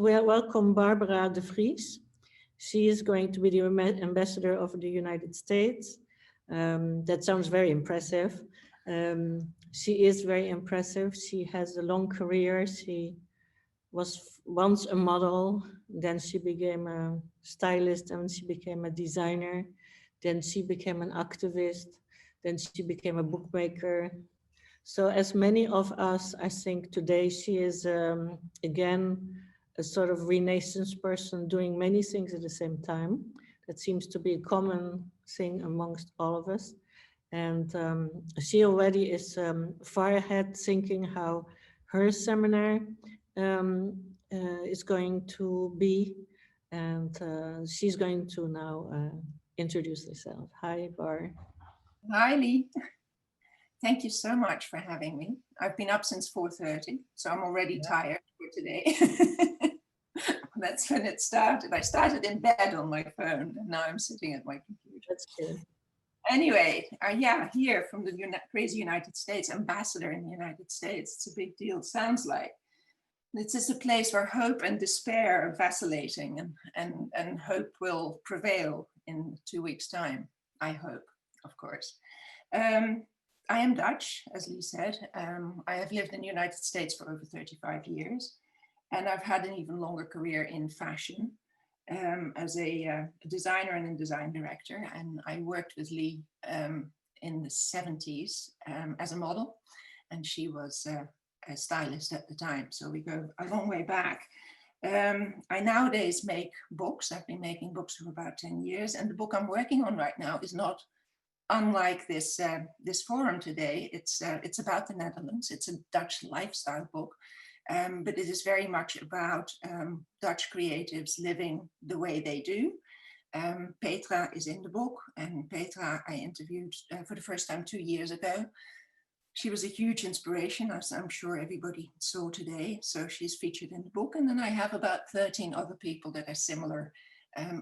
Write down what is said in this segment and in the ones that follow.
welcome Barbara de Vries. She is going to be the ambassador of the United States. That sounds very impressive. She is very impressive. She has a long career. She was once a model, then she became a stylist, and she became a designer. Then she became an activist. Then she became a bookmaker. So as many of us, I think today she is, again, a sort of Renaissance person doing many things at the same time. That seems to be a common thing amongst all of us. And she already is far ahead thinking how her seminar is going to be. And she's going to now introduce herself. Hi, Bar. Hi, Lee. Thank you so much for having me. I've been up since 4:30, so I'm already tired for today. That's when it started. I started in bed on my phone, and now I'm sitting at my computer. That's good. Anyway, yeah, here from the crazy United States, ambassador in the United States. It's a big deal, sounds like. This is a place where hope and despair are vacillating, and hope will prevail in 2 weeks' time, I hope, of course. I am Dutch, as Lee said. I have lived in the United States for over 35 years, and I've had an even longer career in fashion as a designer and a design director. And I worked with Lee in the 70s as a model, and she was a stylist at the time. So we go a long way back. I nowadays make books. I've been making books for about 10 years, and the book I'm working on right now is not unlike this forum today. It's about the Netherlands. It's a Dutch lifestyle book, but it is very much about Dutch creatives living the way they do. Petra is in the book, and Petra I interviewed for the first time 2 years ago. She was a huge inspiration, as I'm sure everybody saw today. So she's featured in the book, and then I have about 13 other people that are similar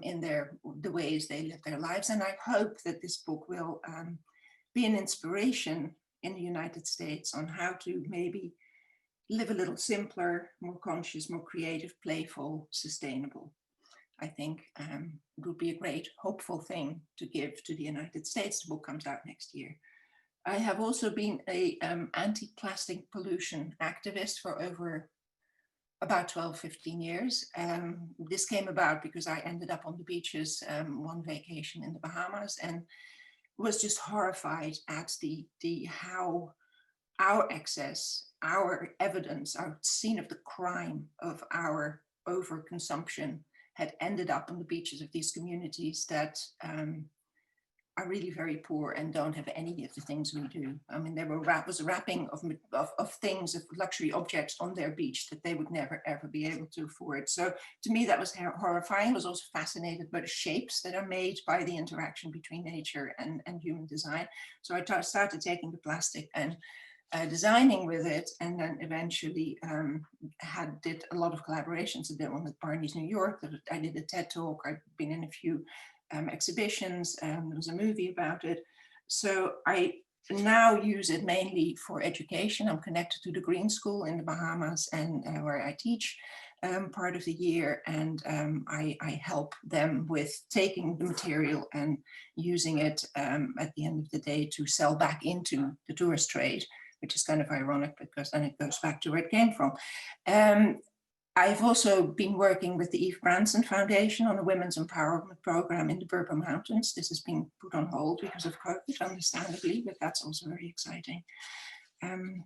in the ways they live their lives. And I hope that this book will be an inspiration in the United States on how to maybe live a little simpler, more conscious, more creative, playful, sustainable. I think it would be a great, hopeful thing to give to the United States. The book comes out next year. I have also been a anti-plastic pollution activist for over about 12, 15 years. This came about because I ended up on the beaches one vacation in the Bahamas and was just horrified at how our excess, our evidence, our scene of the crime of our overconsumption had ended up on the beaches of these communities that are really very poor and don't have any of the things we do. I mean, there was wrapping of things, of luxury objects on their beach that they would never, ever be able to afford. So to me, that was horrifying. I was also fascinated by the shapes that are made by the interaction between nature and human design. So I started taking the plastic and designing with it, and then eventually did a lot of collaborations. I did one with Barney's New York. I did a TED talk. I've been in a few exhibitions. There was a movie about it. So I now use it mainly for education. I'm connected to the Green School in the Bahamas, and where I teach part of the year, and I help them with taking the material and using it at the end of the day to sell back into the tourist trade, which is kind of ironic because then it goes back to where it came from. I've also been working with the Eve Branson Foundation on a women's empowerment program in the Berber Mountains. This has been put on hold because of COVID, understandably, but that's also very exciting.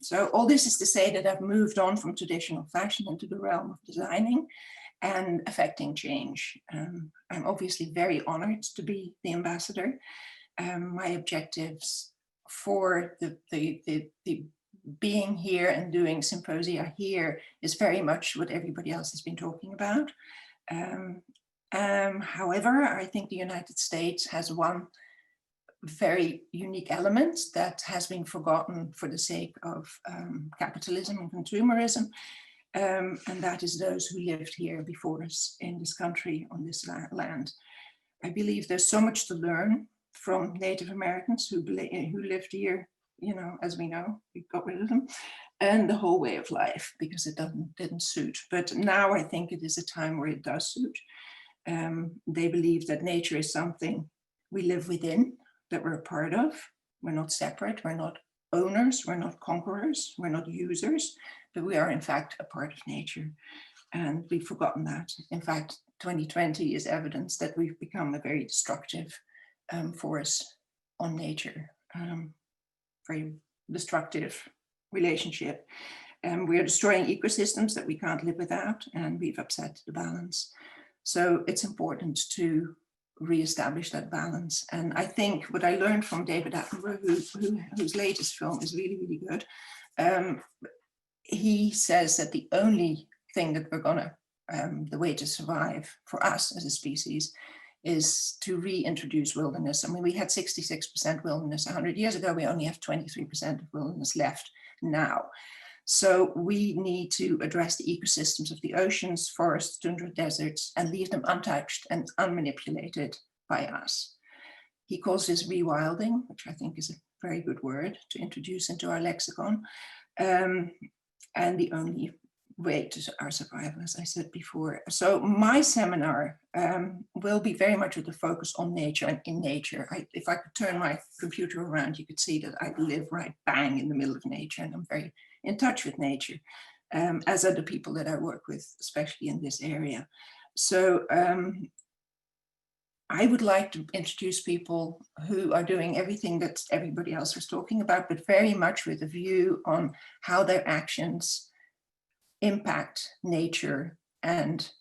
So all this is to say that I've moved on from traditional fashion into the realm of designing and affecting change. I'm obviously very honored to be the ambassador. My objectives for the being here and doing symposia here is very much what everybody else has been talking about. However, I think the United States has one very unique element that has been forgotten for the sake of capitalism and consumerism, and that is those who lived here before us in this country, on this land. I believe there's so much to learn from Native Americans who lived here you know, as we know, we got rid of them, and the whole way of life because it didn't suit. But now I think it is a time where it does suit. They believe that nature is something we live within, that we're a part of. We're not separate, we're not owners, we're not conquerors, we're not users, but we are in fact a part of nature. And we've forgotten that. In fact, 2020 is evidence that we've become a very destructive force on nature, very destructive relationship. We are destroying ecosystems that we can't live without, and we've upset the balance. So it's important to reestablish that balance. And I think what I learned from David Attenborough, whose latest film is really, really good, he says that the only thing that we're gonna, the way to survive for us as a species is to reintroduce wilderness. I mean, we had 66% wilderness 100 years ago, we only have 23% of wilderness left now. So we need to address the ecosystems of the oceans, forests, tundra, deserts, and leave them untouched and unmanipulated by us. He calls this rewilding, which I think is a very good word to introduce into our lexicon. And the only way to our survival, as I said before. So my seminar will be very much with the focus on nature and in nature. If I could turn my computer around, you could see that I live right bang in the middle of nature, and I'm very in touch with nature, as are the people that I work with, especially in this area. So I would like to introduce people who are doing everything that everybody else was talking about, but very much with a view on how their actions impact nature and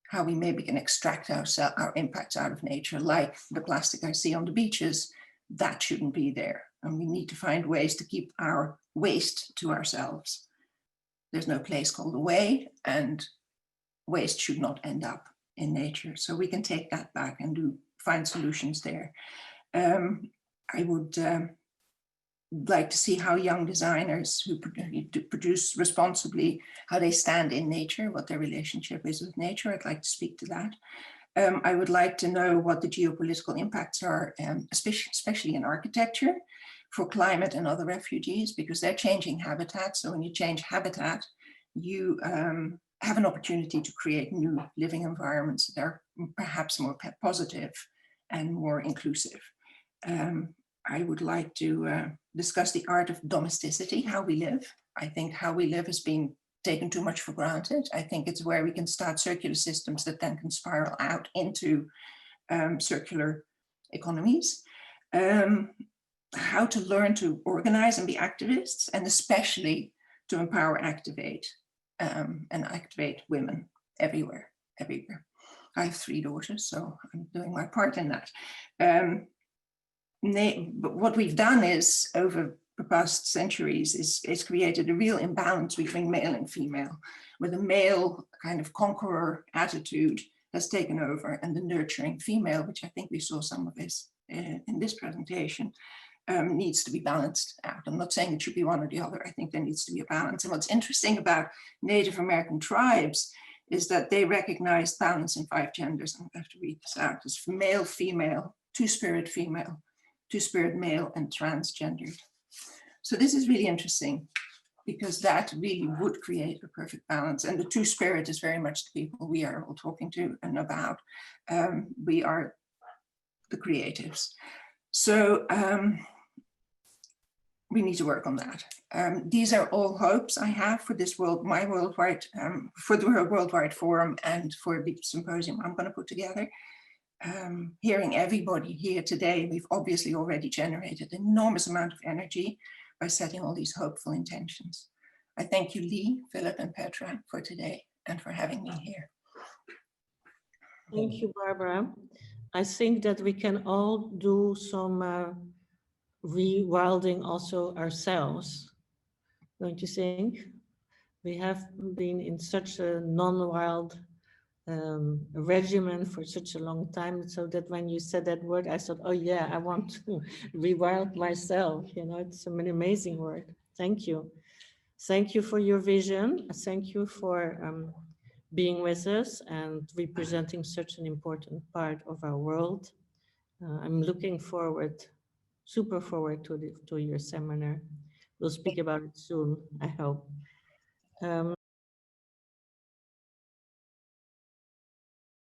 how we maybe can extract our impacts out of nature, like the plastic I see on the beaches. That shouldn't be there. And we need to find ways to keep our waste to ourselves. There's no place called away, and waste should not end up in nature. So we can take that back and find solutions there. I would like to see how young designers who produce responsibly, how they stand in nature, what their relationship is with nature. I'd like to speak to that. I would like to know what the geopolitical impacts are, especially in architecture, for climate and other refugees, because they're changing habitat. So when you change habitat, you have an opportunity to create new living environments that are perhaps more positive and more inclusive. I would like to discuss the art of domesticity, how we live. I think how we live has been taken too much for granted. I think it's where we can start circular systems that then can spiral out into circular economies. How to learn to organize and be activists, and especially to empower, activate, and activate women everywhere. I have 3 daughters, so I'm doing my part in that. But what we've done is, over the past centuries, is created a real imbalance between male and female, where the male kind of conqueror attitude has taken over, and the nurturing female, which I think we saw some of this in this presentation, needs to be balanced out. I'm not saying it should be one or the other. I think there needs to be a balance. And what's interesting about Native American tribes is that they recognize balance in 5 genders. I'm going to have to read this out. It's male, female, two-spirit female, two-spirit male, and transgendered. So this is really interesting, because that really would create a perfect balance. And the two-spirit is very much the people we are all talking to and about. We are the creatives. So we need to work on that. These are all hopes I have for this for the Worldwide Forum and for the symposium I'm going to put together. Hearing everybody here today, we've obviously already generated an enormous amount of energy by setting all these hopeful intentions. I thank you, Lee, Philip, and Petra, for today and for having me here. Thank you, Barbara. I think that we can all do some rewilding also ourselves, don't you think? We have been in such a non-wild regimen for such a long time, so that when you said that word, I thought, oh yeah, I want to rewild myself. You know, it's an amazing word. Thank you. Thank you for your vision. Thank you for being with us and representing such an important part of our world. I'm looking forward super forward to your seminar. We'll speak about it soon, I hope.